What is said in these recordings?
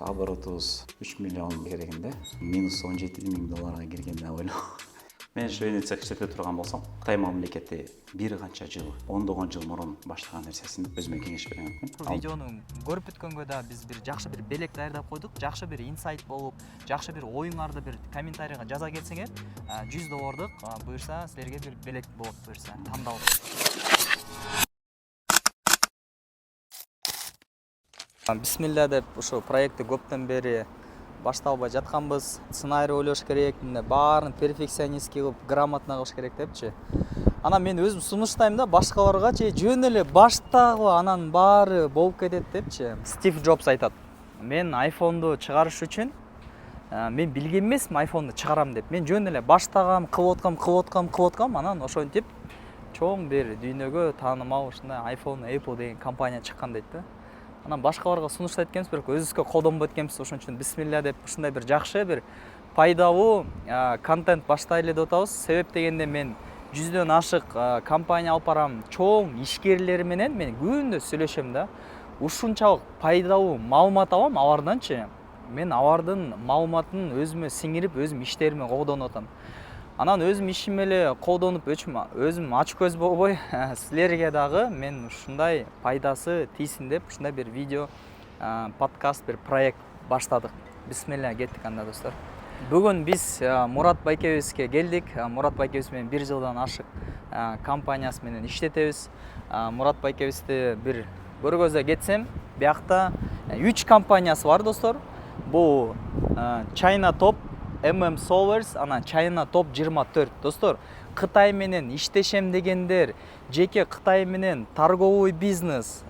Оборотубуз 3 миллион керегинде минус 17 миң долларга кирген деп ойлойм. Мен швейница иштете турган болсом, Кытай мамлекети бир канча жыл, ондогон жыл мурун баштаган нерсесин өзүмө кеңеш берем экен. Бул видеону көрүп бүткөнгө да биз бир жакшы бир белек даярдап койдук. Жакшы бир инсайт болуп, жакшы бир оюңарды бир комментарийга жаза кетсеңер, $100 буюрса силерге бир белек болот буюрса, тандалып. Бисмилля деп ушу проектти көптөн бери башталбай жатканбыз. Сценарий ойлош керек, мына баарын перфекционистский кылып, грамотно кылыш керек депчи. Анан мен өзүм сунуштайм да башкаларга жөн эле баштагы анан баары болуп кетет депчи. Стив Джобс айтат: "Мен iPhone'ду чыгарыш үчүн мен билген эмесмин iPhone'ду чыгарам деп. Мен жөн эле баштагам, кылып аткам, анан ошентип чоң бир дүйнөгө таанымал ушундай iPhone, Apple деген компания чыккан" дейт да. Анан башкаларга сунуштайт экенбиз, бирок өзүбүзгө колдонбойт экенбиз. Ошон үчүн бисмилля деп ушундай бир жакшы бир пайдалуу контент баштайлы деп атабыз. Себеп дегенде мен 100дөн ашык компания алып барам, чоң ишкерлер менен мен күндө сүйлөшөм да. Ушунчалык пайдалуу маалымат алам аларданчы. Мен алардын маалыматын өзүмө сиңирип, өзүм иштериме колдонуп атам. Анан өзүм ишим эле колдонуп, өзүм ач көз болбой, силерге дагы мен ушундай пайдасы тийсин деп ушундай бир видео, подкаст, бир проект баштадык. Бисмилля, кеттик анда достор. Бүгүн биз Мурат байкебизге келдик. Мурат байкебиз менен 1 жылдан ашык компаниясы менен иштетебиз. Мурат байкебизди бир көргөзө кетсем, биякта 3 компаниясы бар достор. Бул China Top Solvers, анан China Top 24 достор. Кытай менен иштешем дегендер, жеке Кытай менен торговый бизнес,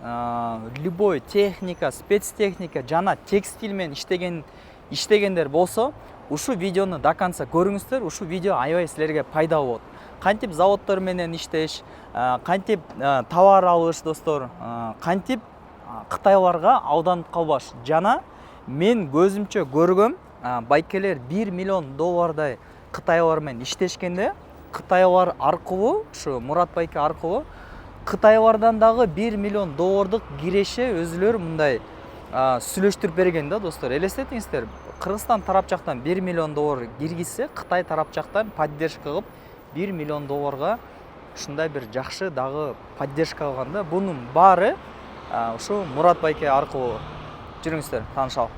любой техника, спецтехника жана текстиль менен иштегендер болсо, ушу видеону до конца көрүңүздөр. Ушу видео аябай силерге пайдалуу болот. Кантип заводдор менен иштеш, кантип товар алыш достор, кантип кытайларга алданып калбаш. Жана мен көзүмчө көргөм, байкелер $1 миллион кытайлар менен иштешкенде, кытайлар аркылуу, ушу Мурат байке аркылуу кытайлардан дагы $1 миллион киреше өзүлөр мындай сүйлөштүрүп берген да достор. Элестетиңиздер, Кыргызстан тарап жактан $1 миллион киргизсе, Кытай тарап жактан поддержка кылып $1 миллион ушундай бир жакшы дагы поддержка алганда, бунун баары ушу Мурат байке аркылуу. Жүрүңүздөр, таанышалы.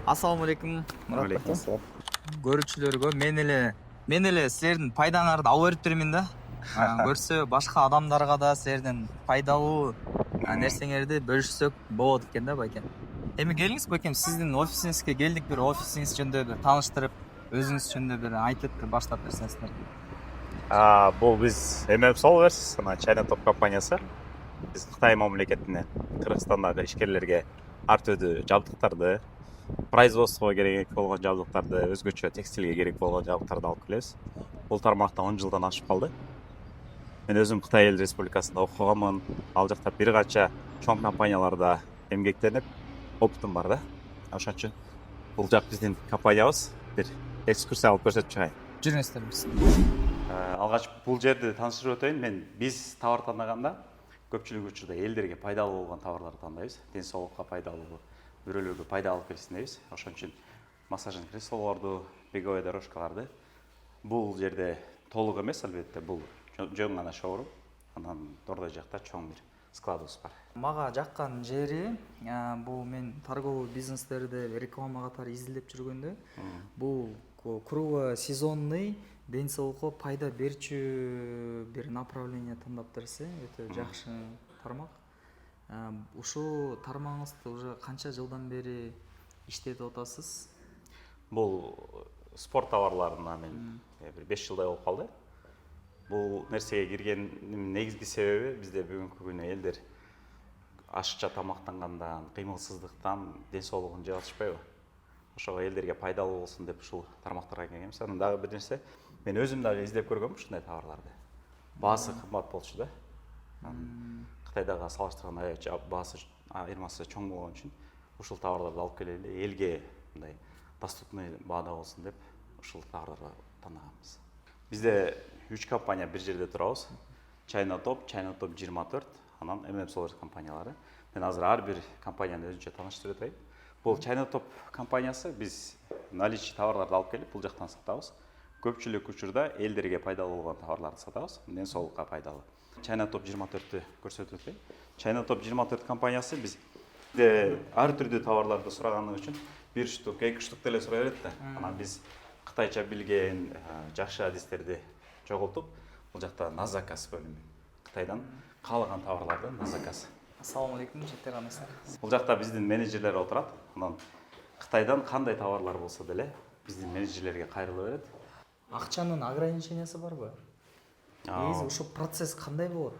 Ассаламу алейкум, Мурат байке. Көрүүчүлөргө мен эле силердин пайдаңарды алып берип бермин да. Көрсө башка адамдарга да силердин пайдалуу нерсеңерди бөлүшсөк болот экен да байке. Эми келиңиз байкем, сиздин офисиңизге келдик, бир офисиңиз жөнүндө бир тааныштырып, өзүңүз жөнүндө бир айтып, бир баштап берсеңиздер. Бул биз Solvers, China Top компаниясы. Биз Кытай мамлекетине, Кыргызстандагы ишкерлерге ар түрдүү жабдыктарды, производствого керек болгон жабдыктарды, өзгөчө текстилге керек болгон жабдыктарды алып келебиз. Бул тармакта 10 жылдан ашып калды. Мен өзүм Кытай эл республикасында окуганмын. Ал жакта бир канча чоң компанияларда эмгектенип, опытым бар да. Ошон үчүн бул жак биздин компаниябыз. Бир экскурсия алып көрсөтүп чыгайын. Жүрүңүздөр. Алгач бул жерди тааныштырып өтөйүн. Биз товар тандаганда көпчүлүк учурда элдерге пайдалуу болгон товарларды тандайбыз. Ден соолукка пайдалуу, бирөөлөргө пайда алып келсин дейбиз. Ошон үчүн массажный креслолорду, беговой дорожкаларды бул жерде толук эмес, албетте, бул жөн гана шоурум. Анан дордой жакта чоң бир складыбыз бар. Мага жаккан жери, бул мен торговый бизнестерди реклама катары изилдеп жүргөндө, бул кругосезонный ден соолукка пайда берчү бир направление тандап берсе, өтө жакшы тармак. Ушул тармагыңызды уже канча жылдан бери иштетип атасыз? Бул спорт товарларына мен бир 5 жылдай болуп калды. Бул нерсеге киргендин негизги себеби бизде бүгүнкү күнү элдер ашыкча тамактангандан, кыймылсыздыктан ден соолугун жагатышпайбы? Ошого элдерге пайдалуу болсун деп ушул тармактарга келгенбиз. Анан дагы бир нерсе, мен өзүм дагы издеп көргөм ушундай товарларды. Баасы кымбат болчу да. Кытайдагы салыштырганда баасы айырмасы чоң болгон үчүн ушул товарларды алып келели, элге мындай доступный баада болсун деп ушул товарларды тандаганбыз. Бизде 3 компания бир жерде турабыз. China Top 24, анан Solvers компаниялары. Мен азыр ар бир компанияны өзүнчө тааныштырып өтөйүн. Бұл China Top компаниясы біз наличие товарларды алып келіп, бұл жақтан сатабыз. Көпчілік учурда елдерге пайдалы болған товарларды сатабыз, денсаулыққа пайдалы. China Top 24-ті көрсетіп өтейін. China Top 24 компаниясы біз әр түрді товарларды сұрағаны үшін 1 штук, 2 штук теле сұрай береді. Ана біз Қытайша білген жақсы әдістерді жоғалтып, бұл жақта на заказ бөлімі. Қытайдан қалған товарларды на заказ. Ассалаумағалейкум, жеттер қанайсыздар. Бұл жақта біздің менеджерлер отырады. Қытайдан қандай товарлар болса деле, біздің менеджерлерге қайрылып береді. Ақчаның ограничениясы бар ба? Негізі ошо процесс қандай болады?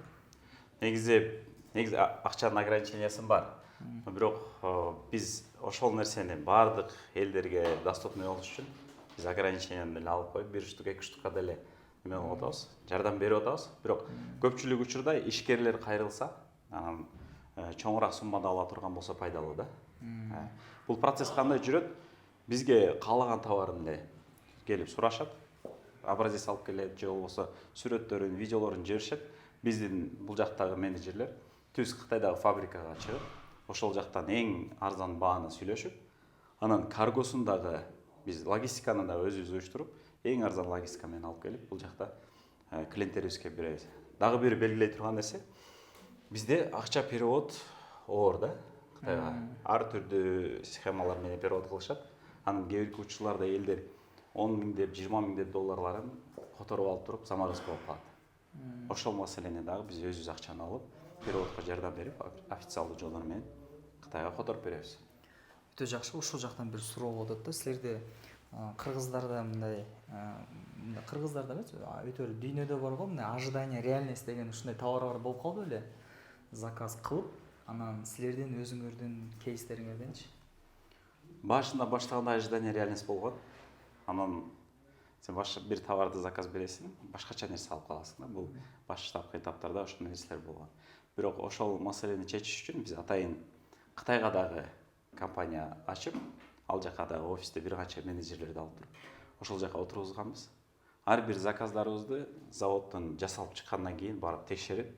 Негізі ақчаның ограничениясы бар. Бирок біз ошол нерсени бардық елдерге доступный болуш үчүн біз ограниченияны деле алып коюп 1 штук 2 штукка деле эме кылып атабыз, жардам берип атабыз. Бирок көпчүлүк учурда ишкерлер кайрылса, анан чоңураак суммада ала турган болсо пайдалуу да. Бул процесс кандай жүрөт? Бизге каалаган товарын эле келип сурашат, образец алып келет, же болбосо сүрөттөрүн, видеолорун жиберишет. Биздин бул жактагы менеджерлер түз Кытайдагы фабрикага чыгып, ошол жактан эң арзан бааны сүйлөшүп, анан каргосундагы биз логистиканы да өзүбүз уюштуруп, эң арзан логистика менен алып келип, бул жакта клиенттерибизге беребиз. Дагы бир белгилей турган нерсе, бизде акча перевод оор да. Кытайга ар түрдүү схемалар менен перевод кылышат. Анын кээ бир учурларда элдер 10 000 деп, 20 000 деп долларларын которуп алып туруп, замарыз болуп калат. Ошол маселени дагы биз өзүбүз акчаны алып, переводко жардам берип, официалдуу жолдор менен Кытайга которуп беребиз. Өтө жакшы. Ушул жактан бир суроо болуп атат да. Силерде кыргыздарда мындай кыргыздарда эмес, өтө эле дүйнөдө бар го, мындай ожидание реальность деген ушундай товарлар болуп калды беле? Заказ кылып, анан силердин өзүңөрдүн кейстериңерденчи? Башында баштаганда ожидание реальность болгон. Анан сен бир товарды заказ бересиң, башкача нерсе алып каласың да. Бул баштапкы этаптарда ошол нерселер болгон. Бирок ошол маселени чечиш үчүн биз атайын Кытайга дагы компания ачып, ал жака да офисте бир канча менеджерлерди алып туруп, ошол жака отургузганбыз. Ар бир заказдарыбызды заводдон жасалып чыккандан кийин барып текшерип,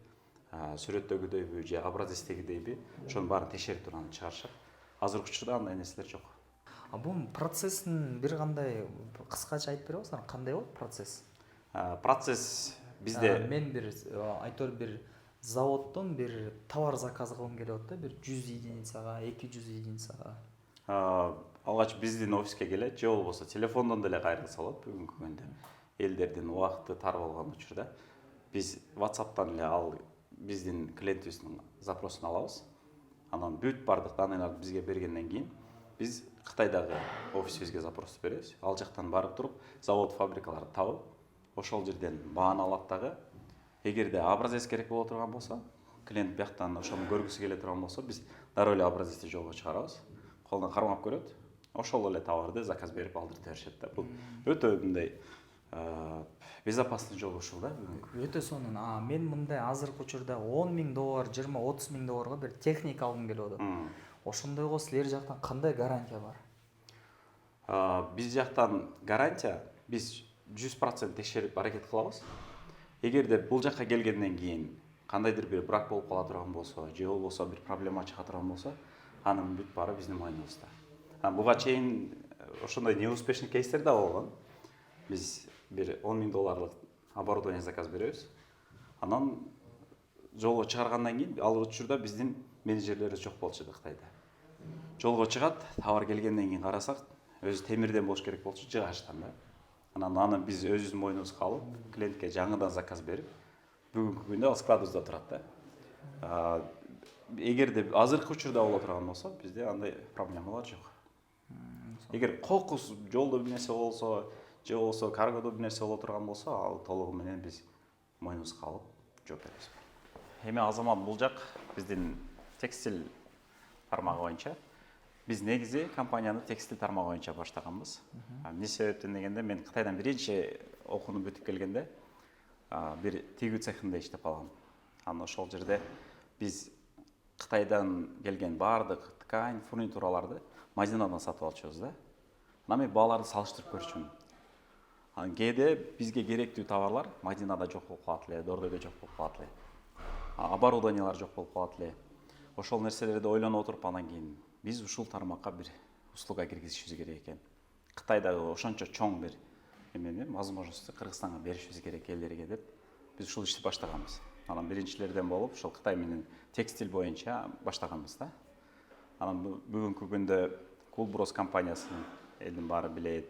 сүрөттөгүдөйбү же образецтегидейби, ошонун баарын текшерип туруп анан чыгарышат. Азыркы учурда андай нерселер жок. Бул процесстин бир кандай кыскача айтып бере аласыңар? Кандай болот процесс? Процесс бизде мен бир айтор бир заводдон бир товар заказ кылгым келип атат да, бир 100 единицага, 200 единицага. Алгач биздин офиске келет, же болбосо телефондон деле кайрылса болот. Бүгүнкү күндө элдердин убакыты тар болгон учурда биз WhatsApp'тан эле ал биздин клиентибиздин запросун алабыз. Анан бүт бардык данныйларды бизге бергенден кийин биз Кытайдагы офисибизге запрос беребиз. Ал жактан барып туруп, завод, фабрикаларды табып, ошол жерден бааны алат дагы. Эгерде образец керек боло турган болсо, клиент бияктан ошону көргүсү келе турган болсо, биз дароо эле образецти жолго чыгарабыз. Колунан кармап көрөт. Ошол эле товарды заказ берип алдырып беришет да. Бул өтө мындай безопасный жол ушул да. Өтө сонун. Мен мындай азыркы учурда 10 000 доллар, 20-30 000 долларга бир техника алгым келип атат. Ошондойго силер жактан кандай гарантия бар? Биз жактан гарантия, биз 100% текшерип аракет кылабыз. Эгерде бул жакка келгенден кийин кандайдыр бир брак болуп кала турган болсо, же болбосо бир проблема чыга турган болсо, анын бүт баары биздин мойнубузда. Буга чейин ошондой неуспешный кейстер да болгон. Биз бир 10 000 долларлык оборудование заказ беребиз. Анан жолго чыгаргандан кийин ал учурда биздин менеджерлерибиз жок болчу Кытайда. Жолго чыгат, товар келгенден кийин карасак, өзү темирден болуш керек болчу, жыгачтан да. Анан аны биз өзүбүздүн мойнубузга алып, клиентке жаңыдан заказ берип, бүгүнкү күндө ал складыбызда турат да. Эгерде азыркы учурда боло турган болсо, бизде андай проблемалар жок. Эгер кокус жолдо бир нерсе болсо, же болбосо каргодо бир нерсе боло турган болсо, ал толугу менен биз мойнубузга алып жооп беребиз. Эми Азамат, бул жак биздин текстиль тармагы боюнча. Биз негизи компанияны текстиль тармагы боюнча баштаганбыз. Эмне себептен дегенде, мен Кытайдан биринчи окууну бүтүп келгенде бир тигүү цехинде иштеп калгам. Анан ошол жерде биз Кытайдан келген баардык ткань, фурнитураларды Мадинадан сатып алчубуз да. Анан мен бааларды салыштырып көрчүмүн. Анан кээде бизге керектүү товарлар Мадинада жок болуп калат эле, Дордойдо жок болуп калат эле. Оборудованиялар жок болуп калат эле. Ошол нерселерди ойлонуп отуруп, анан кийин биз ушул тармакка бир услуга киргизишибиз керек экен. Кытайдагы ошончо чоң бир эмени возможностьту Кыргызстанга беришибиз керек элдерге деп биз ушул ишти баштаганбыз. Анан биринчилерден болуп ушул Кытай менен текстиль боюнча баштаганбыз да. Анан бүгүнкү күндө Кулброс компаниясын элдин баары билет.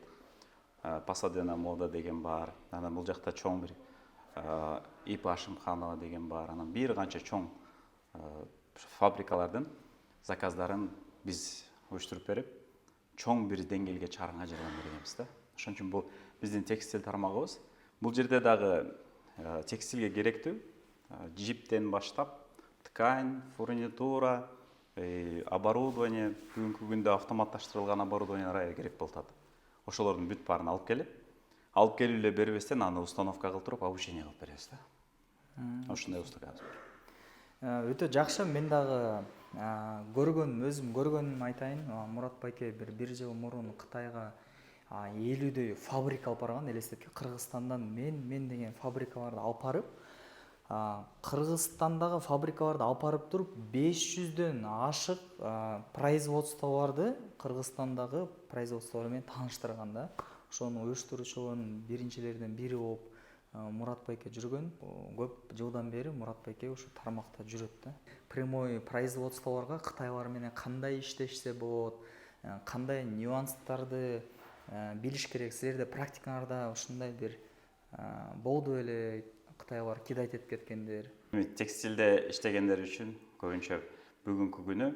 Пасадена мода деген бар. Анан бул жакта чоң бир Ип Ашимханова деген бар. Анан бир канча чоң фабрикалардын заказдарын биз уюштуруп берип, чоң бир деңгээлге чыгарганга жардам бергенбиз да. Ошон үчүн бул биздин текстиль тармагыбыз. Бул жерде дагы текстилге керектүү жиптен баштап ткань, фурнитура, оборудование, бүгүнкү күндө автоматташтырылган оборудованиялар керек болуп атат. Ошолордун бүт баарын алып келип эле бербестен аны установка кылдырып, обучение кылып беребиз да. Ошондой услуга. Өтө жакшы. Мен дагы өзүм көргөнүм айтайын. Мурат байке бир жыл мурун Кытайга 50дөй фабрика алып барган. Элестетке Кыргызстандан мен деген фабрикаларды алып барып, Кыргызстандагы фабрикаларды алып барып туруп 500дөн ашык производстволорду Кыргызстандагы производстволор менен тааныштырган да. Ошону уюштуруучуларынын биринчилеринен бири болуп Мурат байке жүргөн. Көп жылдан бери Мурат байке ушу тармакта жүрөт да. Прямой производстволорго кытайлар менен кандай иштешсе болот, кандай нюанстарды билиш керек. Силерде практикаңарда ушундай бир болду беле, кытайлар кидайт этип кеткендер? Текстилде иштегендер үчүн көбүнчө бүгүнкү күнү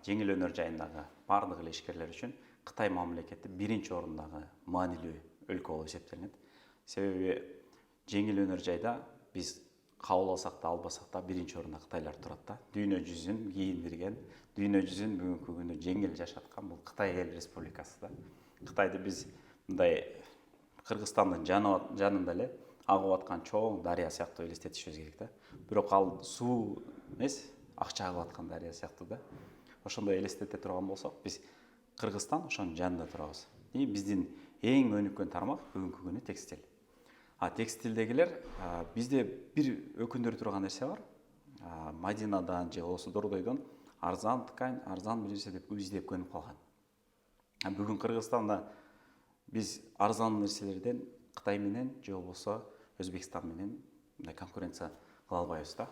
жеңил өнөр жайындагы бардык эле ишкерлер үчүн Кытай мамлекети биринчи орундагы маанилүү өлкө болуп эсептелинет. Себеби жеңил өнөр жайда биз кабыл алсак да албасак да биринчи орунда кытайлар турат да. Дүйнө жүзүн кийиндирген, дүйнө жүзүн бүгүнкү күндө жеңил жашаткан бул Кытай эл республикасы да. Кытайды биз мындай Кыргызстандын жанында эле агып аткан чоң дарыя сыяктуу элестетишибиз керек да. Бирок ал суу эмес, акча агып аткан дарыя сыяктуу да. Ошондой элестете турган болсок, биз Кыргызстан ошонун жанында турабыз. Биздин эң өнүккөн тармак бүгүнкү күнү текстиль. Текстилдегилер бизде бир өкүндүрүп турган нерсе бар. Мадинадан же болбосо Дордойдон арзан ткань, арзан бир нерсе деп издеп көнүп калган. Бүгүн Кыргызстанда биз арзан нерселерден Кытай менен же болбосо Өзбекстан менен конкуренция кыла албайбыз да.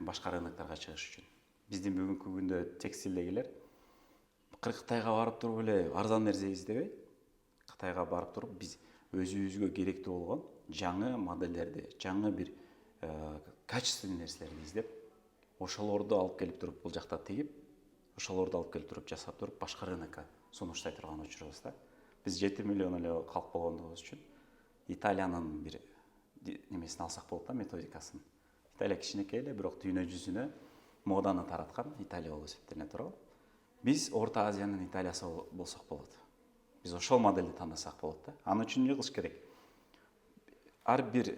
Башка рынокторго чыгыш үчүн. Биздин бүгүнкү күндө текстилдегилер Кытайга барып туруп эле арзан нерсе издебей, Кытайга барып туруп биз өзүбүзгө керектүү болгон жаңы моделдерди, жаңы бир качественный нерселерди издеп, ошолорду алып келип туруп бул жакта тигип, ошолорду алып келип туруп жасап туруп башка рынокко сунуштай турган учурубуз да. Биз 7 миллион эле калк болгондугубуз үчүн Италиянын бир немесин алсак болот да, методикасын. Италия кичинекей эле, бирок дүйнө жүзүнө моданы тараткан Италия болуп эсептелине турабы. Биз Орто Азиянын Италиясы болсок болот. Биз ошол модельди тандасак болот да. Аны үчүн эмне кылыш керек? Ар бир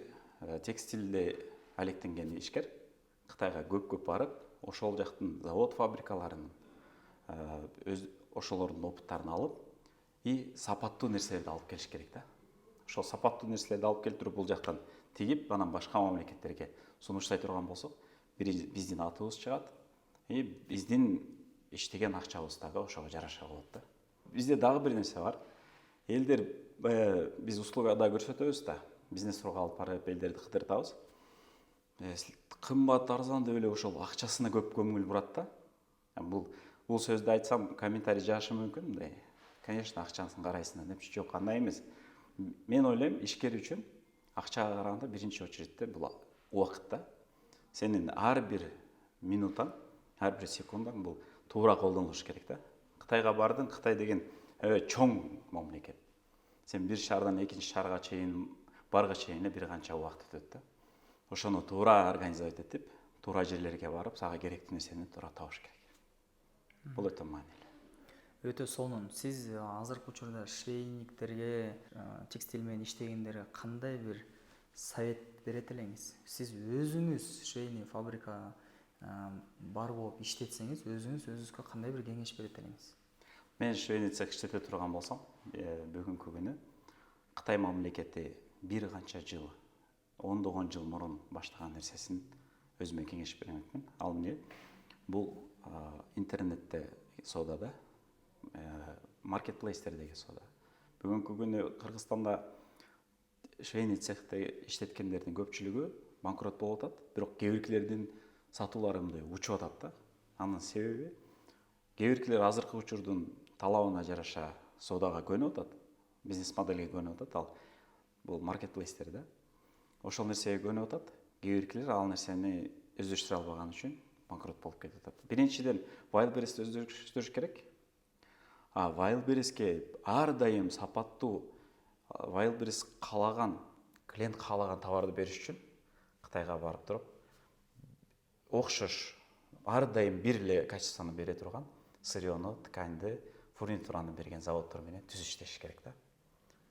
текстилде алектенген ишкер Кытайга көп барып, ошол жактын завод фабрикаларынын ошолордун опыттарын алып, сапаттуу нерселерди алып келиш керек да. Ошол сапаттуу нерселерди алып келип туруп бул жактан тигип, анан башка мамлекеттерге сунуштай турган болсок, биздин атыбыз чыгат, биздин иштеген акчабыз дагы ошого жараша болот да. Бизде дагы бир нерсе бар. Элдер биз услугада көрсөтөбүз да, бизнес-турга алып барып элдерди кыдыртабыз. Кымбат, арзан деп эле ошол акчасына көп көңүл бурат да. Бул сөздү айтсам комментарий жазышы мүмкүн, мындай. Конечно, акчасын карайсың депчи, жок, андай эмес. Мен ойлойм, ишкер үчүн акчага караганда биринчи очередте бул убакыт да. Сенин ар бир минутаң, ар бир секундаң бул туура колдонулуш керек да. Кытайга бардың, Кытай деген чоң мамлекет. Сен бир шаардан экинчи шаарга чейин барга чейин бир канча убакыт өтөт да. Ошону туура организовать этип, туура жерлерге барып, сага керектүү нерсени туура табыш керек. Бул өтө маанилүү. Өтө сонун. Сиз азыркы учурда швейниктерге, текстиль менен иштегендерге кандай бир совет берет элеңиз? Сиз өзүңүз швейный фабрика бар болуп иштетсеңиз, өзүңүзгө кандай бир кеңеш берет элеңиз? Мен швейный цех иштете турган болсом, бүгүнкү күнү Кытай мамлекети бир канча жыл, ондогон жыл мурун баштаган нерсесин өзүмө кеңеш бермекмин. Ал эмне? Бул интернетте соодада, маркетплейстердеги соода. Бүгүнкү күнү Кыргызстанда швейный цехте иштеткендердин көпчүлүгү банкрот болуп атат, бирок кээ биркилердин сатуулары мындай учуп атат да. Анын себеби кээ биркилер азыркы учурдун талабына жараша соодага көнүп атат, бизнес моделге көнүп атат, ал бул маркетплейстер да. Ошол нерсеге көнүп атат. Кээ биркилер ал нерсени өздөштүрө албаган үчүн банкрот болуп кетип атат. Биринчиден Wildberries'ти өздөштүрүш керек. Wildberries'ке ар дайым сапаттуу Wildberries каалаган, клиент каалаган товарды бериш үчүн Кытайга барып туруп окшош, ар дайым бир эле качествону бере турган сырьёну, тканьды, фурнитураны берген заводдор менен түз иштеш керек да.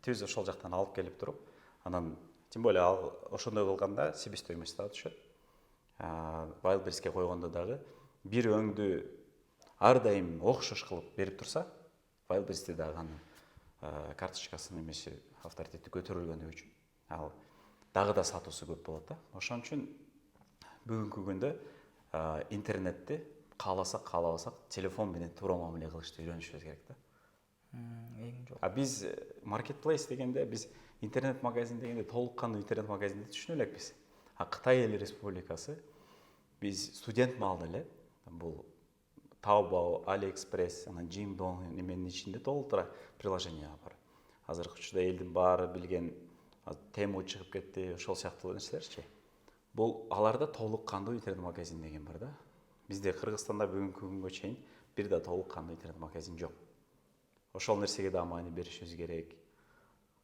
Түз ошол жактан алып келип туруп, анан тем более ал ошондой кылганда себестоимость да түшөт. Wildberries'ке койгондо дагы бир өңдү ар дайым окшош кылып берип турса, Wildberries'те дагы анын карточкасынын эмеси авторитети көтөрүлгөнүгү үчүн ал дагы да сатуусу көп болот да. Ошон үчүн бүгүнкү күндө интернетти кааласак каалабасак телефон менен туура мамиле кылышты үйрөнүшүбүз керек да. Эң жок. Биз маркетплейс дегенде, биз интернет магазин дегенде толук кандуу интернет магазин деп түшүнө элекпиз. Кытай Эл Республикасы биз студент маалда эле бул Taobao, AliExpress, анан Jingdong эменин ичинде толтура приложение бар. Азыркы учурда элдин баары билген Temu чыгып кетти, ошол сыяктуу нерселерчи. Бул аларда толук кандуу интернет магазин деген бар да. Бизде Кыргызстанда бүгүнкү күнгө чейин бир да толук кандуу интернет магазин жок. Ошол нерсеге да маани беришибиз керек.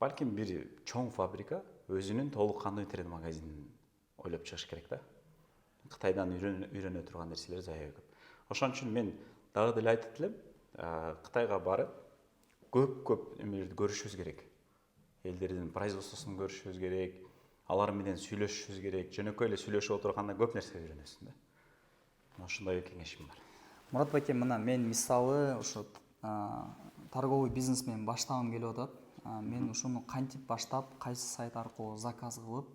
Балким бир чоң фабрика өзүнүн толук кандуу интернет магазинин ойлоп чыгыш керек да. Кытайдан үйрөнө турган нерселер зая көп. Ошон үчүн мен дагы деле айтып элем, Кытайга барып көп эмелерди көрүшүбүз керек. Элдердин производствосун көрүшүбүз керек, алар менен сүйлөшүшүбүз керек. Жөнөкөй эле сүйлөшүп отурганда көп нерсе үйрөнөсүң да. Ошондой кеңешим бар. Мурат байке, мына мен мисалы ушу торговый бизнес менен баштагым келип атат. Мен ушуну кантип баштап, кайсы сайт аркылуу заказ кылып,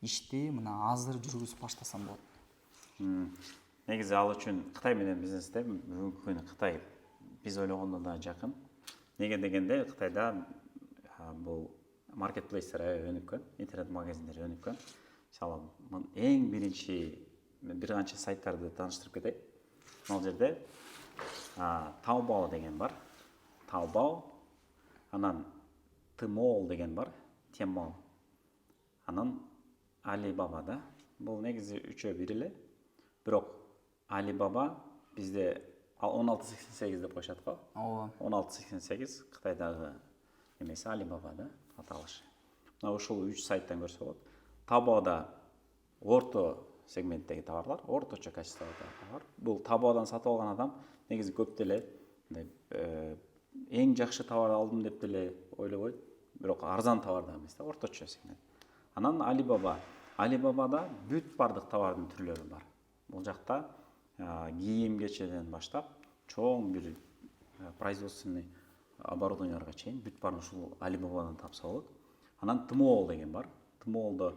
ишти мына азыр жүргүзүп баштасам болот? Негизи ал үчүн Кытай менен бизнесте бүгүнкү күнү Кытай биз ойлогондон да жакын. Неге дегенде Кытайда бул маркетплейстер аябай өнүккөн, интернет магазиндер өнүккөн. Мисалы, эң биринчи бир канча сайттарды тааныштырып кетейин. Бул жерде Taobao деген бар. Taobao, анан Tmall деген бар, Tmall. Анан Alibaba да. Бул негизи үчөө бир эле. Бирок Alibaba бизде 1688 деп коюшат го. Ооба. 1688 Кытайдагы эмеси Alibaba да аталышы. Мына ушул 3 сайттан көрсө болот. Taobao'да орто сегменттеги товарлар, орточо качестводагы товарлар. Бул Taobao'дан сатып алган адам негизи көп деле эң жакшы товар алдым деп деле ойлобойт, бирок арзан товар да эмес да, орточо сегмент. Анан Alibaba'да бүт бардык товардын түрлөрү бар. Бул жакта кийим кечеден баштап чоң бир производственный оборудованияларга чейин бүт баарын ушул Alibaba'дан тапса болот. Анан Tmall деген бар. Tmall'да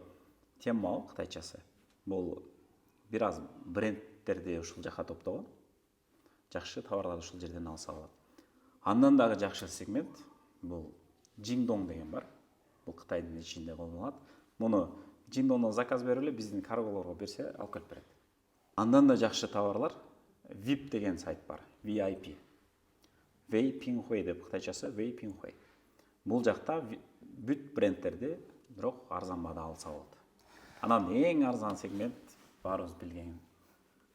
Tmall кытайчасы. Бул бир аз брендтерди ушул жака топтогон. Жакшы товарларды ушул жерден алса болот. Андан дагы жакшы сегмент бул Jingdong деген бар. Бул Кытайдын ичинде колдонулат. Муну Jingdongдон заказ берип эле биздин карголорго берсе алып келип берет. Андан да жакшы товарлар VIP деген сайт бар. VIP. Wei Pinghui деп кытайчасы Wei Pinghui. Бул жакта бүт брендтерди бирок арзан баада алса болот. Анан эң арзан сегмент баарыбыз билген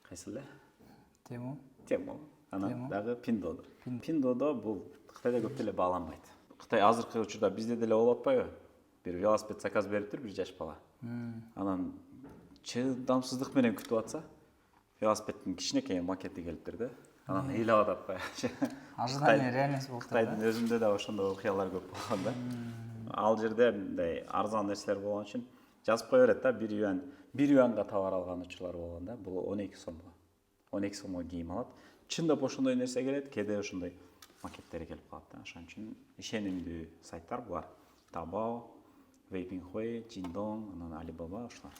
кайсы эле? Temu. Анан дагы Pinduodo. Pinduodo бул Кытайда көп деле бааланбайт. Кытай азыркы учурда бизде деле болуп атпайбы? Бир велосипед заказ бериптир бир жаш бала. Анан чыдамсыздык менен күтүп атса, велосипеддин кичинекей макети келиптир да. Анан ыйлап атат да. Ожидание реальность болуп атат. Кытайдын өзүндө да ошондой окуялар көп болгон да. Ал жерде мындай арзан нерселер болгон үчүн жазып кое берет да, 1 юанга товар алган учурлар болгон да. Бул 12 сомго. 12 сомго кийим алат. Чындап ошондой нерсе келет, кээде ошондой макеттери келип калат да. Ошон үчүн ишенимдүү сайттар булар. Taobao, Wei Pinghui, Jingdong, анан Alibaba ушулар.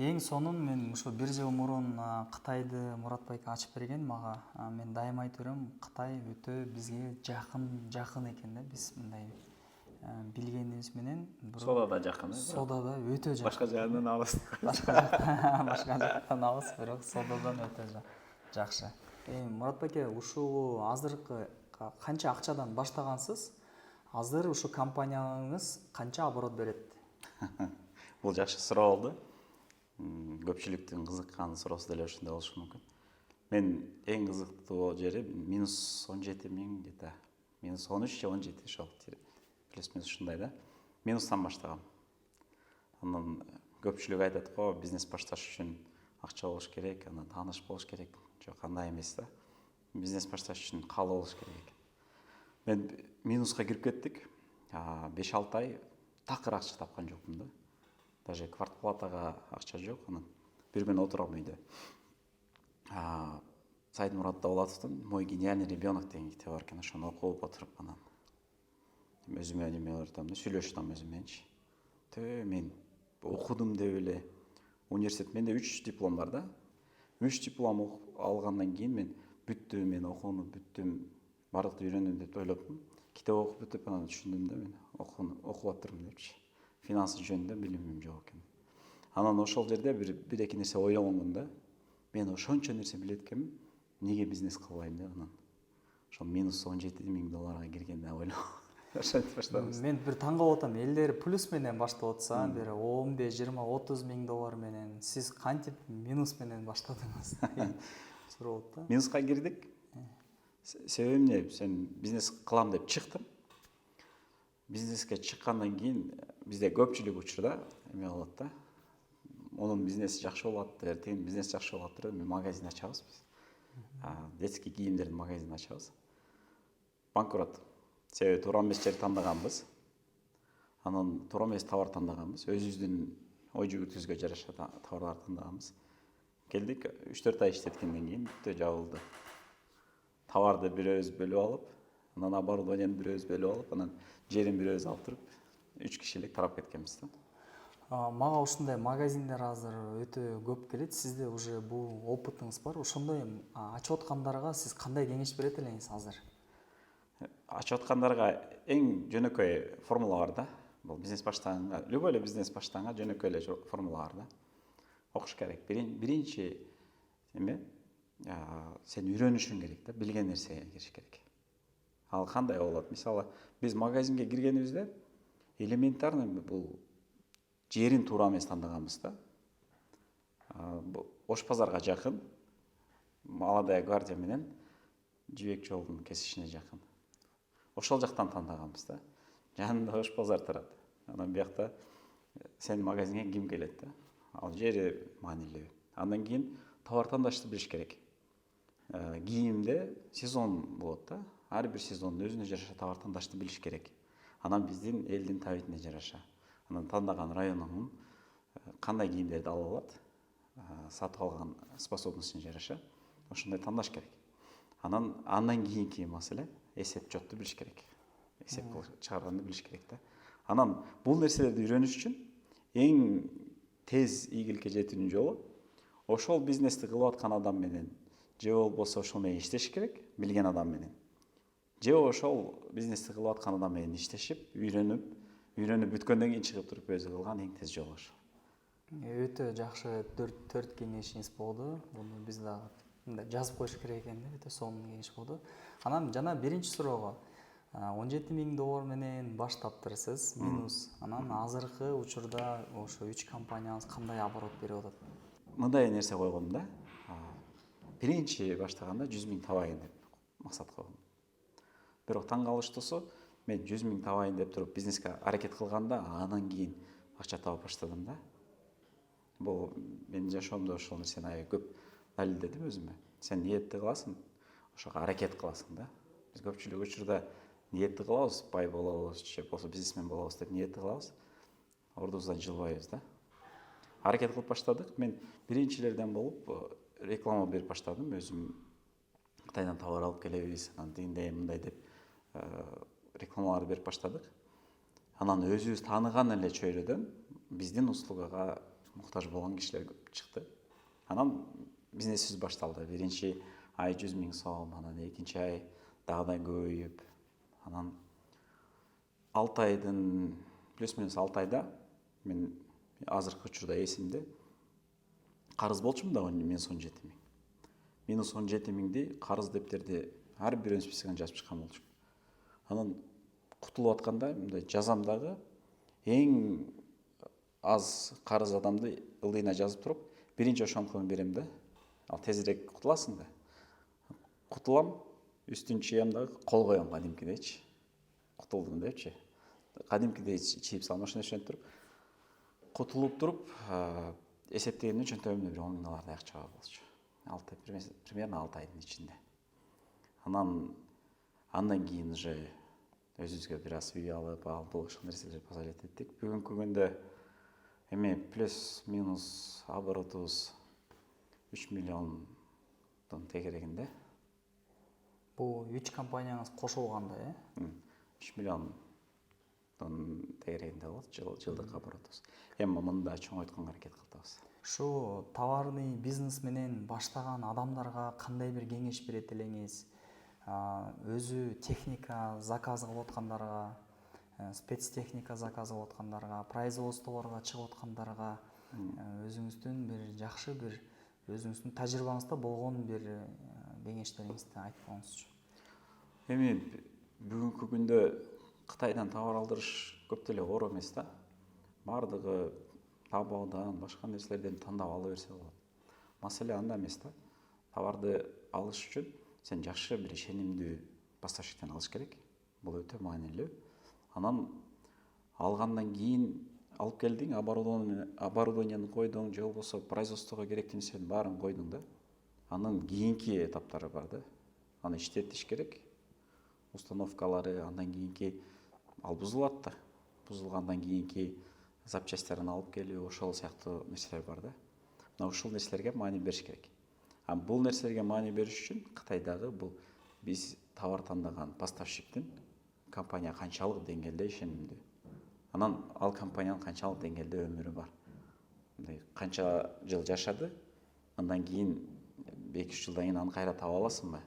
Эң сонун мен ушу 1 жыл мурун Кытайды Мурат байке ачып берген мага. Мен дайым айтып берем, Кытай өтө бизге жакын экен да. Биз мындай билгенибиз менен Сода да жакын. Содада өтө жакын. Башка жагынан алыс. Башка жактан алыс, бирок содадан өтө жакшы. Мурат байке, ушул азыркы канча акчадан баштагансыз? Азыр ушу компанияңыз канча оборот берет? Бул жакшы суроо болду. Көпчүлүктүн кызыккан суроосу деле ушундай болушу мүмкүн. Мен эң кызыктуу жери -17 миң где-то, -13 же 17 ошол плюс-минус ушундай да. Минустан баштагам. Анан көпчүлүк айтат го, бизнес башташ үчүн акча болуш керек, анан тааныш болуш керек. Жок, андай эмес да. Бизнес башташ үчүн каалоо болуш керек экен. Мен минуска кирип кеттик. 5-6 ай такыр акча тапкан жокмун да. Даже квартплатага акча жок, анан бир күн отурам үйдө. Сайдмурат Давлатовдун «Мой гениальный ребенок» деген китеби бар экен, ошону окуп отуруп анан өзүмө неме айтам да, сүйлөшүп өзүм мененчи. Мен окудум деп эле университет, менде 3 диплом бар да. 3 диплом алгандан кийин мен бүттүм, мен окууну бүттүм, бардыкты үйрөндүм деп ойлоптум. Китеп окуп бүтүп анан түшүндүм да, мен окуп атырмын депчи. Финансы жөнүндө билимим жок экен. Анан ошол жерде бир-эки нерсе ойлогонмун да. Мен ошончо нерсе билет экенмин, неге бизнес кылбайм деп анан. Ошол -17 миң долларга киргенде ойлоп ошентип баштадым. Мен бир таң калып атам, элдер плюс менен баштап атса, бир 15, 20, 30 миң доллар менен, сиз кантип минус менен баштадыңыз? Суроо болот да. Минуска кирдик. Себеби эмне? Сен бизнес кылам деп чыктым. Бизнеске чыккандан кийин бизде көпчүлүк учурда эме болот да. Онун бизнеси жакшы болот, эртең бизнес жакшы болот деп магазин ачабыз биз. Детский кийимдердин магазинин ачабыз. Банкрот. Себеби туура эмес жер тандаганбыз. Анан туура эмес товар тандаганбыз. Өзүбүздүн ой жүгүртүүбүзгө жараша товарлар тандаганбыз. Келдик, 3-4 ай иштеткенден кийин бүттү, жабылды. Товарды бирөөбүз бөлүп алып, анан оборудованияны бирөөбүз бөлүп алып, анан жерин бирөөбүз алып туруп 3 кишилик тарап кеткенбиз да. Мага ушундай магазиндер азыр өтө көп келет. Сизде уже бул опытыңыз бар. Ошондой ачып аткандарга сиз кандай кеңеш берет элеңиз азыр? Ачып аткандарга эң жөнөкөй формула бар да. Бул бизнес баштаганга, любой эле бизнес баштаганга жөнөкөй эле формула бар да. Окуш керек. Биринчи эме, сен үйрөнүшүң керек да, билген нерсеге кириш керек. Ал кандай болот? Мисалы, биз магазинге киргенибизде элементарный бул жерин туура эмес тандаганбыз да. Ош базарга жакын, Молодая гвардия менен Жибек жолдун кесишине жакын. Ошол жактан тандаганбыз да. Жанында Ош базар турат. Анан биякта сенин магазинге ким келет да? Ал жери маанилүү. Андан кийин товар тандашты билиш керек. Кийимде сезон болот да. Ар бир сезондун өзүнө жараша товар тандашты билиш керек. Анан биздин элдин табитине жараша. Анан тандаган районуңун кандай кийимдерди ала алат, сатып алган способностуна жараша ошондой тандаш керек. Андан кийинки маселе эсеп жотду билиш керек. Эсеп чыгарганды билиш керек да. Анан бул нерселерди үйрөнүш үчүн эң тез ийгиликке жетүүнүн жолу ошол бизнести кылып аткан адам менен же болбосо ошол менен иштеш керек, билген адам менен. Же ошол бизнести кылып аткан адам менен иштешип, үйрөнүп бүткөндөн кийин чыгып туруп өзү кылган эң тез жол ошол. Өтө жакшы 4 кеңешиңиз болду. Буну биз да мындай жазып коюш керек экен да, өтө сонун кеңеш болду. Анан жана биринчи суроого 17 миң доллар менен баштаптырсыз, минус. Анан азыркы учурда ошо 3 компанияңыз кандай оборот берип атат? Мындай нерсе койгом да. Биринчи баштаганда 100 миң табайын деп максат койгом. Бирок таң калыштуусу, мен 100 миң табайын деп туруп бизнеске аракет кылганда, анан кийин акча таба баштадым да. Бул менин жашоомдо ошол нерсени аябай көп далилдедим өзүмө. Сен ниетти кыласың, ошого аракет кыласың да. Биз көпчүлүк учурда ниетти кылабыз, бай болобуз, же болбосо бизнесмен болобуз деп ниетти кылабыз. Ордубуздан жылбайбыз да. Аракет кылып баштадык. Мен биринчилерден болуп реклама берип баштадым. Өзүм Кытайдан товар алып келебиз, анан тигиндей мындай деп рекламаларды берип баштадык. Анан өзүбүз тааныган эле чөйрөдөн биздин услугага муктаж болгон кишилер көп чыкты. Анан бизнесибиз башталды. Биринчи ай 100 000 сом, анан экинчи ай дагы да көбөйүп, анан 6 айдын плюс-минус 6 айда мен азыркы учурда эсимде карыз болчумун да минус 17 000. Минус 17 000'di карыз дептерди ар бирөөбүз списканы жазып чыккан болчук. Анан кутулуп атканда мындай жазам дагы эң аз карыз адамды ылдыйына жазып туруп, биринчи ошонукун берем да. Ал тезирээк кутуласың да. Кутулам, үстүн чыям дагы кол коем кадимкидейчи. Кутулдум депчи. Кадимкидей чийип салмашына ишенип туруп, кутулуп туруп, эсептегенден чөнтөгүмдө бир 10 000 доллардай акча бар болчу. Примерно 6 айдын ичинде. Андан кийин уже өзүбүзгө бир аз үй алып, бул ошол нерселерди позволять эттик. Бүгүнкү күндө эми плюс-минус оборотубуз 3 миллиондун тегерегинде. Бул 3 компанияңыз кошулганда, 3 миллиондун тегерегинде болот жылдык оборотубуз. Эми мында чоңойтконго аракет кылабыз. Ушу товарный бизнес менен баштаган адамдарга кандай бир кеңеш берет элеңиз? Өзү техника заказ кылып аткандарга, спецтехника заказ кылып аткандарга, производстволорго чыгып аткандарга өзүңүздүн бир жакшы бир өзүңүздүн тажрыйбаңызда болгон бир кеңештериңизди айтып коңузчу. Эми бүгүнкү күндө Кытайдан товар алдырыш көп деле оор эмес да. Бардыгы Taobаoдан, башка нерселерден тандап ала берсе болот. Маселе анда эмес да. Товарды алыш үчүн сен жакшы бир ишенимдүү поставщиктен алыш керек. Бул өтө маанилүү. Анан алгандан кийин алып келдиң, оборудованияны койдуң, же болбосо производствого керектүү нерселердин баарын койдуң да. Анын кийинки этаптары бар да. Аны иштетиш керек. Установкалары, андан кийинки ал бузулат да. Бузулгандан кийинки запчастьтарын алып келүү, ошол сыяктуу нерселер бар да. Мына ушул нерселерге маани бериш керек. Бул нерселерге маани бериш үчүн Кытайдагы бул биз товар тандаган поставщиктин компания канчалык деңгээлде ишенимдүү. Анан ал компаниянын канчалык деңгээлде өмүрү бар. Мындай канча жыл жашады, андан кийин 2-3 жылдан кийин аны кайра таба аласыңбы?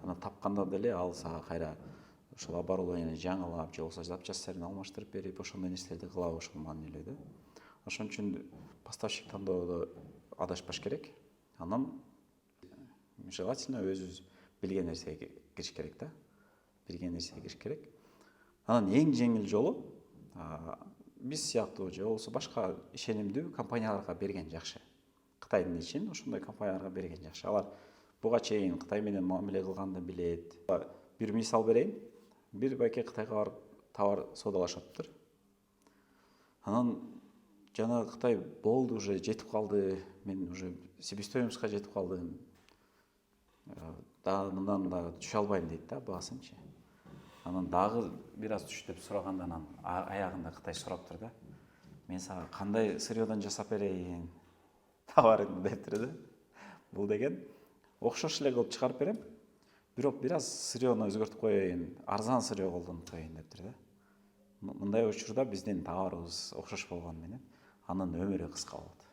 Анан тапканда деле ал сага кайра ошол оборудованияны жаңылап, же болбосо запчастьтарын алмаштырып берип, ошондой нерселерди кылабы ошол маанилүү да. Ошон үчүн поставщик тандоодо адашпаш керек. Анан желательно өзүбүз билген нерсеге кириш керек да. Билген нерсеге кириш керек. Анан эң жеңил жолу биз сыяктуу же болбосо башка ишенимдүү компанияларга берген жакшы. Кытайдын ичин ошондой компанияларга берген жакшы. Алар буга чейин Кытай менен мамиле кылганды билет. Бир мисал берейин. Бир байке Кытайга барып товар соодалашыптыр. Анан жана Кытай болду, уже жетип калды. Мен уже себестоимостька жетип калдым. Дагы мындан да түшө албайм дейт да, баасынчы. Анан дагы бир аз түш деп сураганда анан аягында Кытай сураптыр да. Мен сага кандай сырьёдон жасап берейин товарыңды дептир да. Бул деген окшош эле кылып чыгарып берем. Бирок бир аз сырьёну өзгөртүп коеюн, арзан сырьё колдонуп коеюн дептир да. Мындай учурда биздин товарыбыз окшош болгону менен анын өмүрү кыска болот.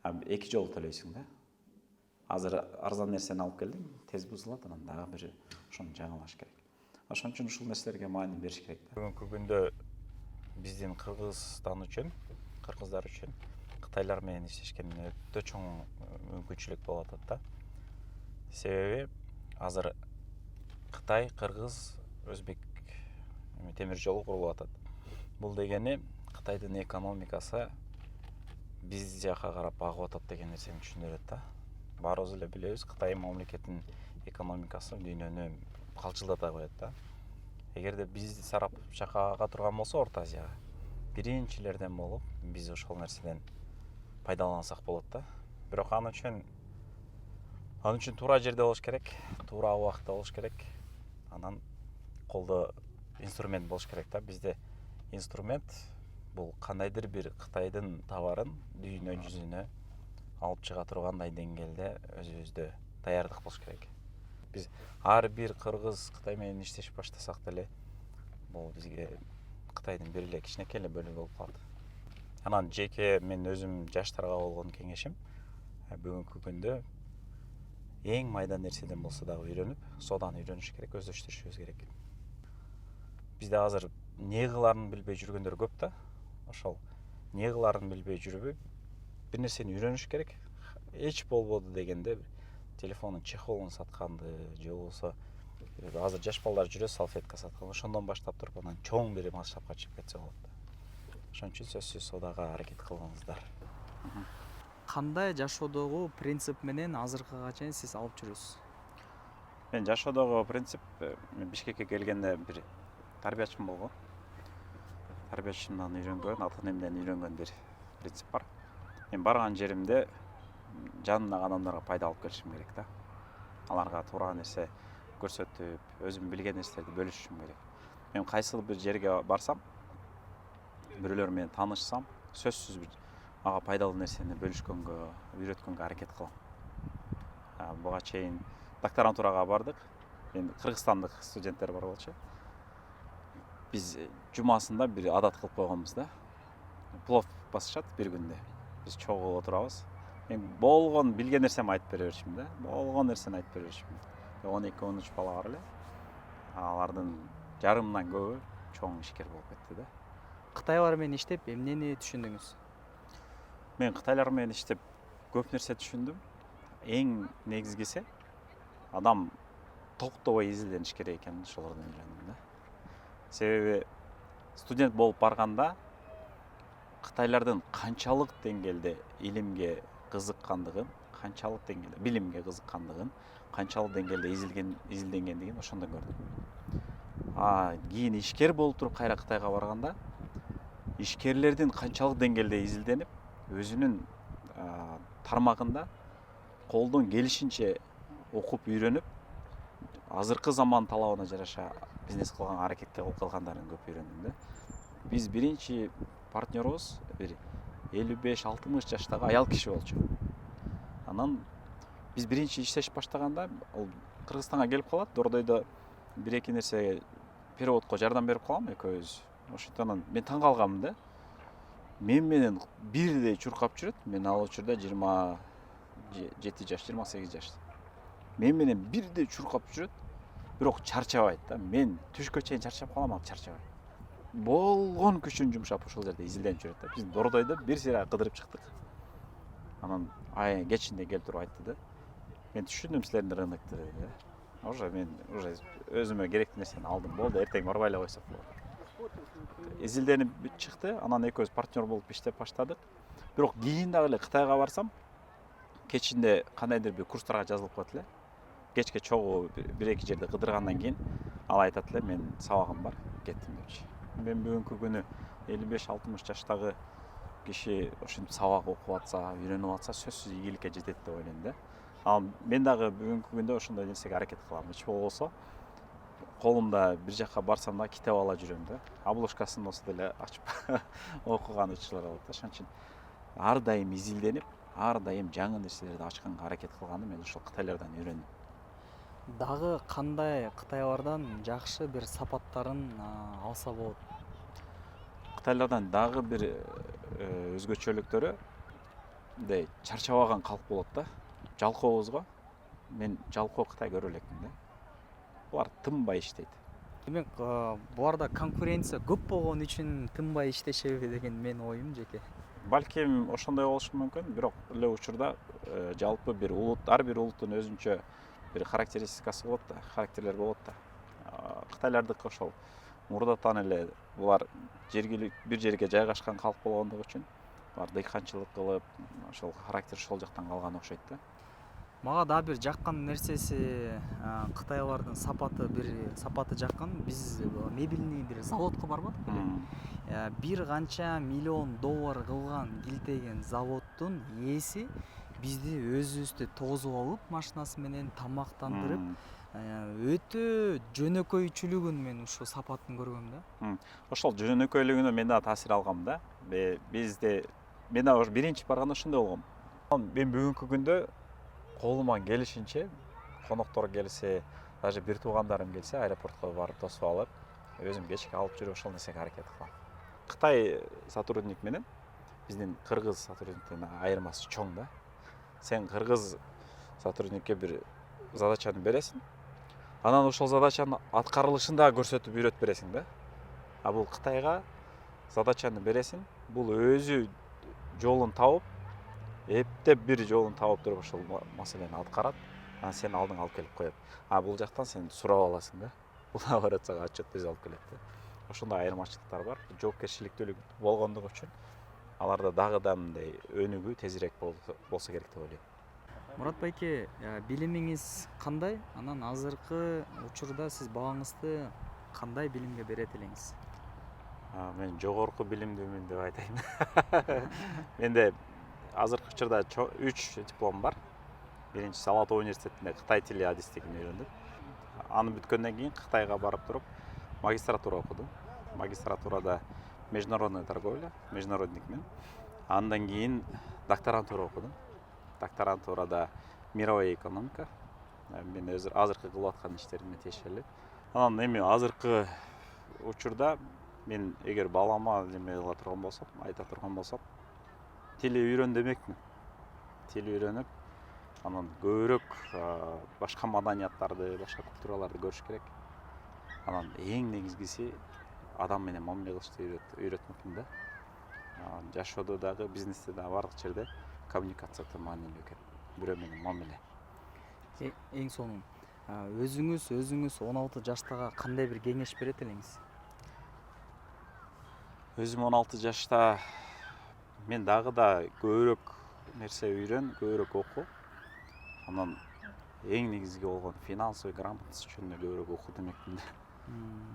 2 жолу төлөйсүң да. Азыр арзан нерсени алып келдиң, тез бузулат, анан дагы бир ошону жаңылаш керек. Ошон үчүн ушул нерселерге маани бериш керек да. Бүгүнкү күндө биздин кыргыздар үчүн Кытайлар менен иштешкенде өтө чоң мүмкүнчүлүк болуп атат да. Себеби азыр Кытай, Кыргыз, Өзбек темир жолу курулуп атат. Бул дегени Кытайдын экономикасы биз жака карап агып атат деген нерсени түшүндүрөт да. Баарыбыз эле билебиз, Кытай мамлекетинин экономикасы дүйнөнү калчылдата коет да. Эгерде биз сарап чакага турган болсо Орто Азияга биринчилерден болуп биз ошол нерседен пайдалансак болот да. Бирок аны үчүн туура жерде болуш керек, туура убакытта болуш керек. Анан колдо инструмент болуш керек да. Бизде инструмент бул кандайдыр бир Кытайдын товарын дүйнө жүзүнө алып чыга тургандай деңгээлде өзүбүздө даярдык болуш керек. Биз ар бир кыргыз Кытай менен иштешип баштасак деле, бул бизге Кытайдын бир эле кичинекей эле бөлүгү болуп калат. Анан жеке мен өзүм жаштарга болгон кеңешим бүгүнкү күндө эң майда нерседен болсо дагы үйрөнүп, содан үйрөнүш керек, өздөштүрүшүбүз керек. Бизде азыр эмне кыларын билбей жүргөндөр көп да. Ошол эмне кыларын билбей жүрбөй бир нерсени үйрөнүш керек. Эч болбоду дегенде телефондун чехолун сатканды же болбосо азыр жаш балдар жүрөт салфетка саткан. Ошондон баштап туруп анан чоң бир масштабка чыгып кетсе болот да. Ошон үчүн сөзсүз содага аракет кылыңыздар. Кандай жашоодогу принцип менен азыркыга чейин сиз алып жүрөсүз? Мен жашоодогу принцип, мен Бишкекке келгенде бир тарбиячым болгон. Тарбиячымдан үйрөнгөн, ата энемден үйрөнгөн бир принцип бар. Мен барган жеримде жанымдагы адамдарга пайда алып келишим керек да. Аларга туура нерсе көрсөтүп, өзүм билген нерселерди бөлүшүшүм керек. Мен кайсы бир жерге барсам, бирөөлөр менен таанышсам, сөзсүз бир мага пайдалуу нерсени бөлүшкөнгө, үйрөткөнгө аракет кылам. Буга чейин докторантурага бардык. Эми кыргызстандык студенттер бар болчу. Биз жумасында бир адат кылып койгонбуз да. Плов басышат бир күндө. Биз чогуу отурабыз. Мен болгон билген нерсеми айтып бере беришим да. Болгон нерсени айтып бере беришим. 12-13 бала бар эле. Алардын жарымынан көбү чоң ишкер болуп кетти да. Кытайлар менен иштеп эмнени түшүндүңүз? Мен кытайлар менен иштеп көп нерсе түшүндүм. Эң негизгиси адам токтобой изилдениш керек экенин ошолордон үйрөндүм да. Себеби студент болуп барганда кытайлардын канчалык деңгээлде илимге кызыккандыгын, канчалык деңгээлде билимге кызыккандыгын, канчалык деңгээлде изилденгендигин ошондон көрдүм. Кийин ишкер болуп туруп кайра Кытайга барганда ишкерлердин канчалык деңгээлде изилденип, өзүнүн тармагында колдон келишинче окуп үйрөнүп, азыркы заман талабына жараша бизнес кылган аракетте кылгандарын көп үйрөндүм да. Биз биринчи партнерубуз бир 55-60 жаштагы аял киши болчу. Анан биз биринчи иштеш баштаганда ал Кыргызстанга келип калат, Дордойдо бир-эки нерсе переводко жардам берип калам экөөбүз. Ошондон мен таң калганмын да. Мен менен бирдей чуркап жүрөт. Мен ал учурда 27 жаш, 28 жаш. Мен менен бирдей чуркап жүрөт, бирок чарчабайт да. Мен түшкө чейин чарчап калам, ал чарчабайт. Болгон күчүн жумшап ошол жерде изилденип жүрөт да. Биз Дордойдо бир сыйра кыдырып чыктык. Анан кечинде келип туруп айтты да. Мен түшүндүм силердин рынокты деди. Мен өзүмө керектүү нерсени алдым. Болду, эртең барбай эле койсок болот. Изилденип чыкты, анан экөөбүз партнер болуп иштеп баштадык. Бирок кийин дагы эле Кытайга барсам, кечинде кандайдыр бир курстарга жазылып коет эле. Кечке чогуу бир-эки жерде кыдыргандан кийин ал айтат эле, мен сабагым бар, кеттим депчи. Мен бүгүнкү күнү 55-60 жаштагы киши ушинтип сабак окуп атса, үйрөнүп атса, сөзсүз ийгиликке жетет деп ойлойм да. Ал мен дагы бүгүнкү күндө ошондой нерсеге аракет кылам. Эч болбосо колумда бир жака барсам да китеп ала жүрөм да. Обложкасын болсо деле ачып окуган учурлар болот да. Ошон үчүн ар дайым изилденип, ар дайым жаңы нерселерди ачканга аракет кылганды мен ошол кытайлардан үйрөндүм. Дагы кандай кытайлардан жакшы бир сапаттарын алса болот? Кытайлардан дагы бир өзгөчөлүктөрү мындай чарчабаган калк болот да. Жалкообуз го. Мен жалкоо Кытай көрө элекмин да. Булар тынбай иштейт. Демек, буларда конкуренция көп болгон үчүн тынбай иштешеби деген менин оюм жеке. Балким ошондой болушу мүмкүн, бирок эле учурда жалпы бир улут, ар бир улуттун өзүнчө бир характеристикасы болот да, характерлер болот да. Кытайлардыкы ошол мурдатан эле булар бир жерге жайгашкан калк болгондугу үчүн булар дыйканчылык кылып, ошол характер ошол жактан калган окшойт да. Мага дагы бир жаккан нерсеси кытайлардын сапаты жаккан. Биз мебельный бир заводко барбадык беле. Бир канча миллион доллар кылган килтеген заводдун ээси бизди өзүбүздү тосуп алып машинасы менен тамактандырып, өтө жөнөкөйчүлүгүн мен ушул сапатын көргөм да. Ошол жөнөкөйлүгүнө мен дагы таасир алгам да. Мен дагы биринчи барганда ошондой болгом. Мен бүгүнкү күндө колума келишинче коноктор келсе, даже бир туугандарым келсе, аэропортко барып тосуп алып, өзүм кечке алып жүрүп ошол нерсеге аракет кылам. Кытай сотрудник менен биздин кыргыз сотрудниктен айырмасы чоң да. Сен кыргыз сотрудникке бир задачаны бересиң, анан ошол задачанын аткарылышын да көрсөтүп үйрөтүп бересиң да. А бул Кытайга задачаны бересиң, бул өзү жолун тауып, эптеп бир жолун тауып туруп ошол маселени аткарат, анан сени алдыңа алып келип коет. А бул жактан сен сурап аласың да. Бул операцияга отчет өзү алып келет да. Ошондой айырмачылыктар бар. Жоопкерчиликтүүлүк болгондугу үчүн аларда дагы да мындай өнүгүү тезирээк болсо керек деп ойлойм. Мурат байке, билимиңиз кандай? Анан азыркы учурда сиз бааңызды кандай билимге берет элеңиз? Мен жогорку билимдүүмүн деп айтайын. Менде азыркы учурда 3 диплом бар. Биринчиси Алатоо университетинде Кытай тили адистигин үйрөндүм. Аны бүткөндөн кийин Кытайга барып туруп магистратура окудум. Магистратурада международная торговля, международникмен. Андан кийин докторантура окудум. Докторантурада мировая экономика. Мен азыркы кылып аткан иштериме тиешелүү. Анан эми азыркы учурда мен эгер балама неме кыла турган болсом, айта турган болсом, тили үйрөн демекмин. Тил үйрөнүп, анан көбүрөөк башка маданияттарды, башка культураларды көрүш керек. Анан эң негизгиси адам менен мамиле кылышты үйрөтмөкмүн да. Жашоодо дагы, бизнесте дагы бардык жерде коммуникация өтө маанилүү экен. Бирөө менен мамиле. Эң сонун. Өзүңүз 16 жаштага кандай бир кеңеш берет элеңиз? Өзүм 16 жашта мен дагы да көбүрөөк нерсе үйрөн, көбүрөөк оку. Анан эң негизги болгон финансовый грамотность жөнүндө көбүрөөк оку демекмин да.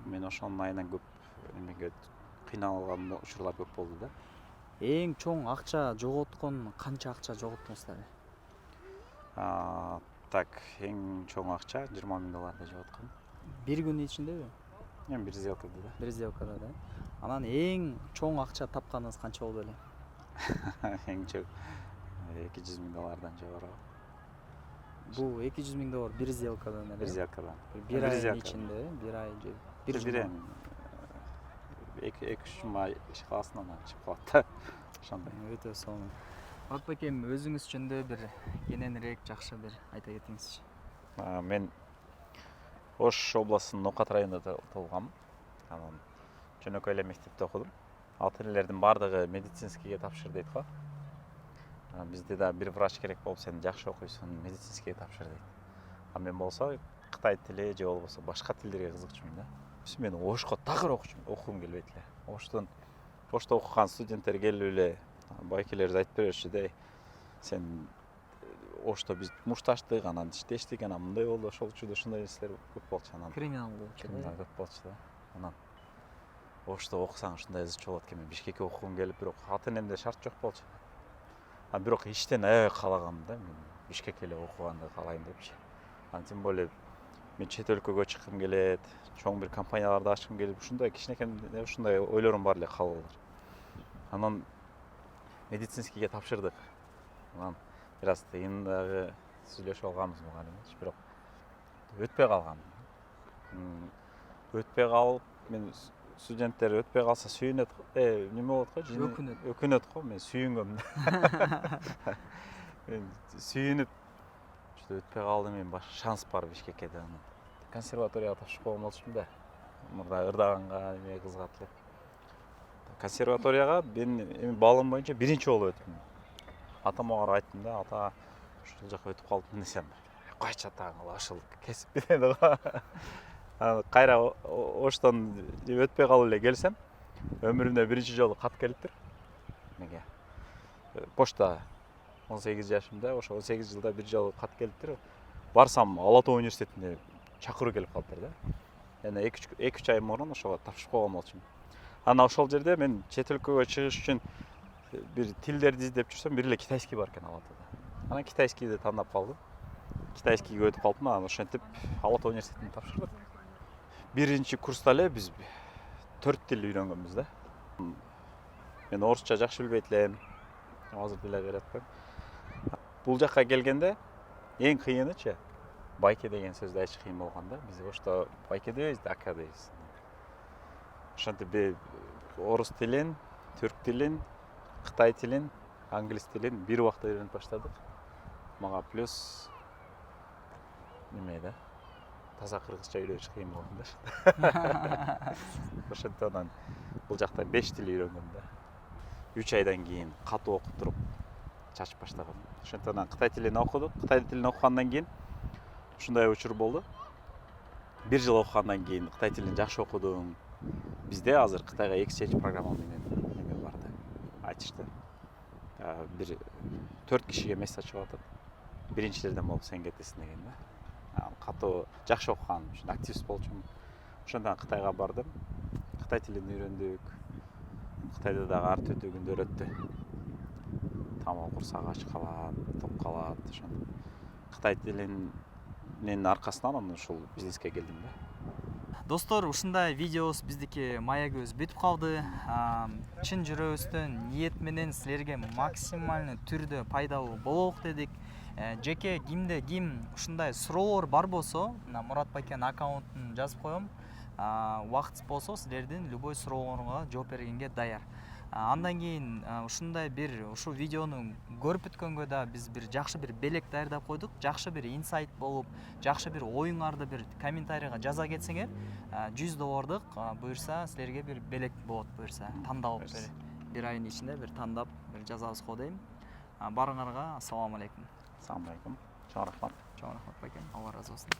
Мен ошонун айынан көп эмеге кыйналган учурлар көп болду да. Эң чоң акча жоготкон канча акча жоготтуңуздар? Так, эң чоң акча $20,000 жоготкон. Бир күн ичиндеби? Эми бир сделкада да. Бир сделкада да. Анан эң чоң акча тапканыңыз канча болду эле? Эң чоң $200,000 жогору. Бул $200,000 бир сделкадан эле. Бир сделкадан. Бир айдын ичинде, бир ай же бир жыл. 2-3 жума иш каласынан чыгып калат да. Ошондой. Өтө сонун. Мурат байкем, өзүңүз жөнүндө бир кененирээк жакшы бир айта кетиңизчи. Мен Ош областынын Нокат районунда туулгам. Анан жөнөкөй эле мектепте окудум. Ата энелердин бардыгы медицинскийге тапшыр дейт го. Бизде да бир врач керек болуп, сен жакшы окуйсуң, медицинскийге тапшыр дейт. А мен болсо Кытай тили же болбосо башка тилдерге кызыкчумун да. Мен Ошко такыр окугум келбейт эле. Ошто окуган студенттер келип эле байкелерибиз айтып беришчү да. Сен Ошто биз мушташтык, анан иштештик, анан мындай болду, ошол учурда ушундай нерселер көп болчу. Анан Криминал болчу да. Көп болчу да. Анан Ошто окусаң ушундай ызчы болот экен. Мен Бишкекке окугум келип, бирок ата энемде шарт жок болчу. Бирок иштен аябай каалагам да. Мен Бишкекке эле окуганды каалайм депчи. Тем более мен чет өлкөгө чыккым келет, чоң бир компанияларды ачкым келип, ушундай кичинекей ушундай ойлорум бар эле, каалоолор. Анан медицинскийге тапшырдык. Анан бир аз тыйын дагы сүйлөшүп алганбыз мугалимбиз, бирок өтпөй калган. Өтпөй калып, мен студенттер өтпөй калса сүйүнөт, неме болот го, өкүнөт го, мен сүйүнгөм да. Мен сүйүнүп, өтпөй калды, мен шанс бар Бишкекке да. Консерваторияга тапшырып койгон болчумун да. Мурда ырдаганга эме кызыгат эле. Консерваторияга мен эми балым боюнча биринчи болуп өттүм. Атама барып айттым да, ата ушул жака өтүп калдым десем, койчу атаңа, ушул кесип берди го. Кайра Оштон өтпөй калып эле келсем, өмүрүмдө биринчи жолу кат келиптир. Меге почта 18 жашымда, ошо 18 жылда бир жолу кат келиптир. Барсам Алатоо университетине чакыруу келип калыптыр да. Жана 2-3 ай мурун ошого тапшырып койгон болчумун. Анан ошол жерде мен чет өлкөгө чыгыш үчүн бир тилдерди издеп жүрсөм, бир эле китайский бар экен Алатоодо. Анан китайскийди тандап калдым. Китайскийге өтүп калдым, анан ошентип Алатоо университетине тапшырдык. Биринчи курста эле биз 4 тил үйрөнгөнбүз да. Мен орусча жакшы билбейт элем. Азыр деле берет. Бул жакка келгенде эң кыйынычы байке деген сөздү айчы кыйын болгон да. Биз Ошто байке дейбиз, ака дейбиз. Ошентип орус тилин, түрк тилин, Қытай тілін, англис тілін бір уақытта үйреніп баштадық. Мага плюс неме да? Таза қырғызша үйреніш қиын болғанда. Ошондон бул жакта 5 тил үйрөнгөм да. 3 айдан кийин катуу окуп туруп чачып баштагам. Ошондон Кытай тилин окудук. Кытай тилин окугандан кийин ушундай учур болду. 1 жыл окугандан кийин Кытай тилин жакшы окудуң. Бизде азыр Кытайга exchange программа менен неме барды. Айтышты. Бир 4 кишиге месяц ачып атат. Биринчилерден болуп сен кетесиң деген да. Катуу жакшы окуган, ушун активист болчумун. Ошондон Кытайга бардым. Кытай тилин үйрөндүк. Кытайда дагы ар түрдүү күндөр өттү. Тамак курсак ач калат, топ калат. Ошондо Кытай тилинин аркасынан ушул бизнеске келдим да. Достор, ушундай видеобуз биздики маягыбыз бүтүп калды. Чын жүрөгүбүздөн ниет менен силерге максималдуу түрдө пайдалуу бололук дедик. Жеке кимде ким ушундай суроолор бар болсо, мына Мурат байкенин аккаунтун жазып коем. Убакыт болсо силердин любой суроолоруңарга жооп бергенге даяр. Андан кийин ушундай бир ушул видеону көрүп бүткөнгө да биз бир жакшы бир белек даярдап койдук. Жакшы бир инсайт болуп, жакшы бир оюңарды бир комментарийга жаза кетсеңер, $100 буюрса силерге бир белек болот буюрса. Тандалып бир айдын ичинде бир тандап бир жазабыз го дейм. Барыңарга ассаламу алейкум. Assalamu alaikum. Чоң рахмат. Чоң рахмат байкем. Алла разы болсун.